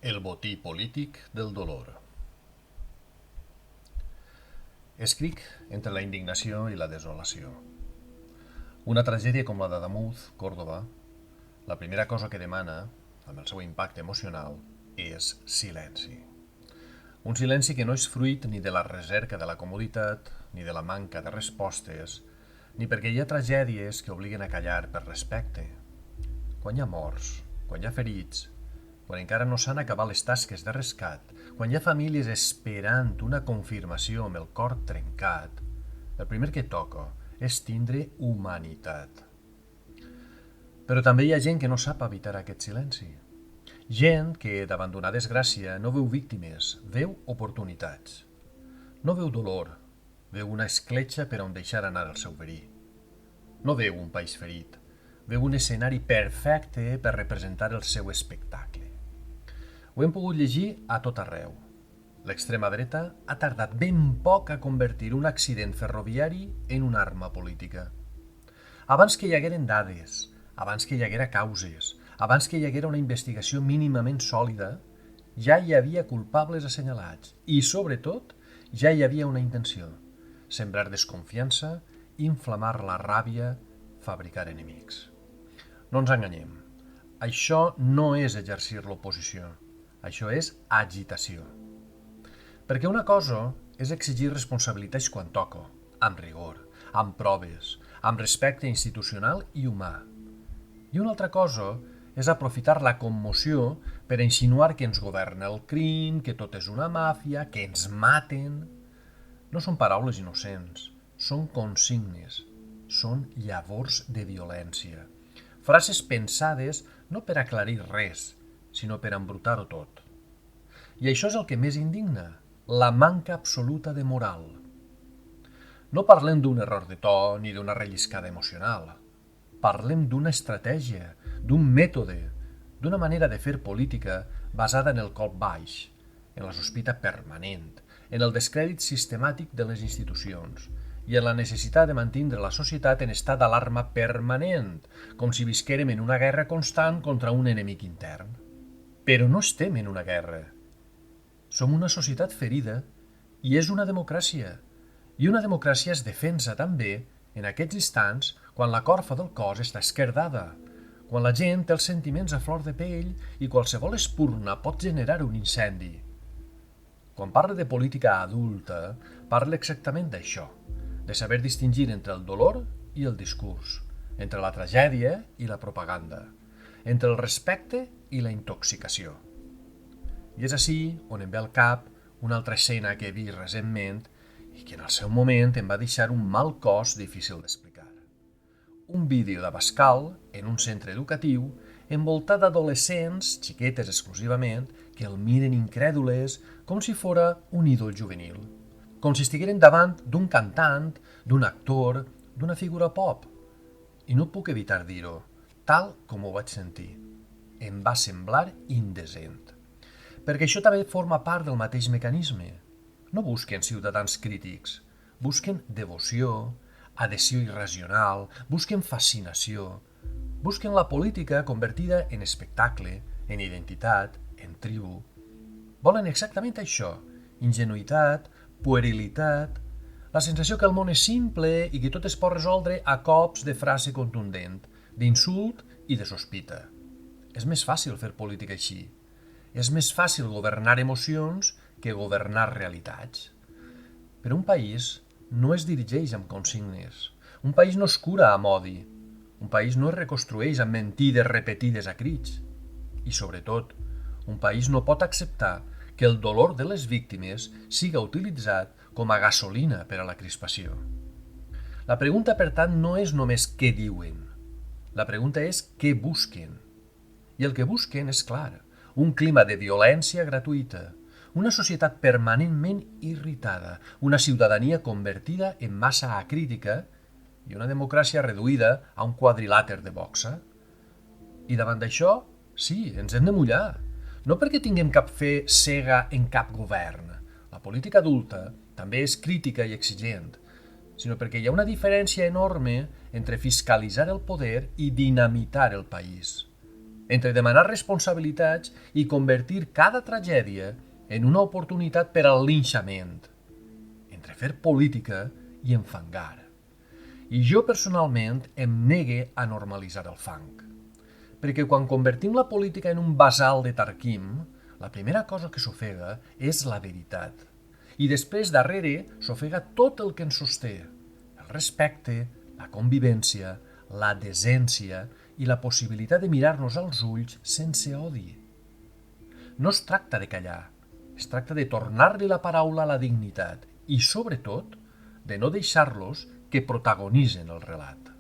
El botí polític del dolor. Escric entre la indignació i la desolació. Una tragèdia com la de Damuz, Còrdova, la primera cosa que demana, amb el seu impacte emocional, és silenci. Un silenci que no és fruit ni de la recerca de la comoditat, ni de la manca de respostes, ni perquè hi ha tragèdies que obliguen a callar per respecte. Quan hi ha morts, quan hi ha ferits, quan encara no s'han acabat les tasques de rescat, quan hi ha famílies esperant una confirmació amb el cor trencat, el primer que toca és tindre humanitat. Però també hi ha gent que no sap evitar aquest silenci. Gent que, davant d'una desgràcia, no veu víctimes, veu oportunitats. No veu dolor, veu una escletxa per on deixar anar el seu verí. No veu un país ferit, veu un escenari perfecte per representar el seu espectacle. Ho hem pogut llegir a tot arreu. L'extrema dreta ha tardat ben poc a convertir un accident ferroviari en una arma política. Abans que hi hagueren dades, abans que hi haguera causes, abans que hi haguera una investigació mínimament sòlida, ja hi havia culpables assenyalats i, sobretot, ja hi havia una intenció: sembrar desconfiança, inflamar la ràbia, fabricar enemics. No ens enganyem. Això no és exercir l'oposició. Això és agitació. Perquè una cosa és exigir responsabilitats quan toca, amb rigor, amb proves, amb respecte institucional i humà. I una altra cosa és aprofitar la commoció per insinuar que ens governa el crim, que tot és una màfia, que ens maten. No són paraules innocents, són consignes, són llavors de violència. Frases pensades no per aclarir res, sinó per embrutar-ho tot. I això és el que més indigna, la manca absoluta de moral. No parlem d'un error de to ni d'una relliscada emocional. Parlem d'una estratègia, d'un mètode, d'una manera de fer política basada en el colp baix, en la sospita permanent, en el descrèdit sistemàtic de les institucions i en la necessitat de mantenir la societat en estat d'alarma permanent, com si visquérem en una guerra constant contra un enemic intern. Però no estem en una guerra. Som una societat ferida i és una democràcia. I una democràcia es defensa també en aquests instants quan la corfa del cos està esquerdada, quan la gent té els sentiments a flor de pell i qualsevol espurna pot generar un incendi. Quan parla de política adulta, parla exactament d'això, de saber distingir entre el dolor i el discurs, entre la tragèdia i la propaganda, entre el respecte i la intoxicació. I és així on em ve al cap una altra escena que he vist recentment i que en el seu moment em va deixar un mal cos difícil d'explicar. Un vídeo d'Abascal en un centre educatiu envoltat d'adolescents, xiquetes exclusivament, que el miren incrèdules com si fora un ídol juvenil, com si estigueren davant d'un cantant, d'un actor, d'una figura pop. I no puc evitar dir-ho, tal com ho vaig sentir. Em va semblar indecent. Perquè això també forma part del mateix mecanisme. No busquen ciutadans crítics, busquen devoció, adhesió irracional, busquen fascinació, busquen la política convertida en espectacle, en identitat, en tribu. Volen exactament això: ingenuïtat, puerilitat, la sensació que el món és simple i que tot es pot resoldre a cops de frase contundent, d'insult i de sospita. És més fàcil fer política així. És més fàcil governar emocions que governar realitats. Però un país no es dirigeix amb consignes. Un país no es cura amb odi. Un país no es reconstrueix amb mentides repetides a crits. I, sobretot, un país no pot acceptar que el dolor de les víctimes siga utilitzat com a gasolina per a la crispació. La pregunta, per tant, no és només què diuen. La pregunta és què busquen. I el que busquen és clar: un clima de violència gratuïta, una societat permanentment irritada, una ciutadania convertida en massa acrítica i una democràcia reduïda a un quadrilàter de boxa. I davant d'això, sí, ens hem de mullar. No perquè tinguem cap fe cega en cap govern. La política adulta també és crítica i exigent, sinó perquè hi ha una diferència enorme entre fiscalitzar el poder i dinamitar el país. entre demanar responsabilitats i convertir cada tragèdia en una oportunitat per al linxament, entre fer política i enfangar. I jo personalment em negue a normalitzar el fang, perquè quan convertim la política en un basal de Tarquim, la primera cosa que s'ofega és la veritat, i després darrere s'ofega tot el que ens sosté, el respecte, la convivència, la decència i la possibilitat de mirar-nos als ulls sense odi. No es tracta de callar, es tracta de tornar-li la paraula a la dignitat i, sobretot, de no deixar-los que protagonitzen el relat.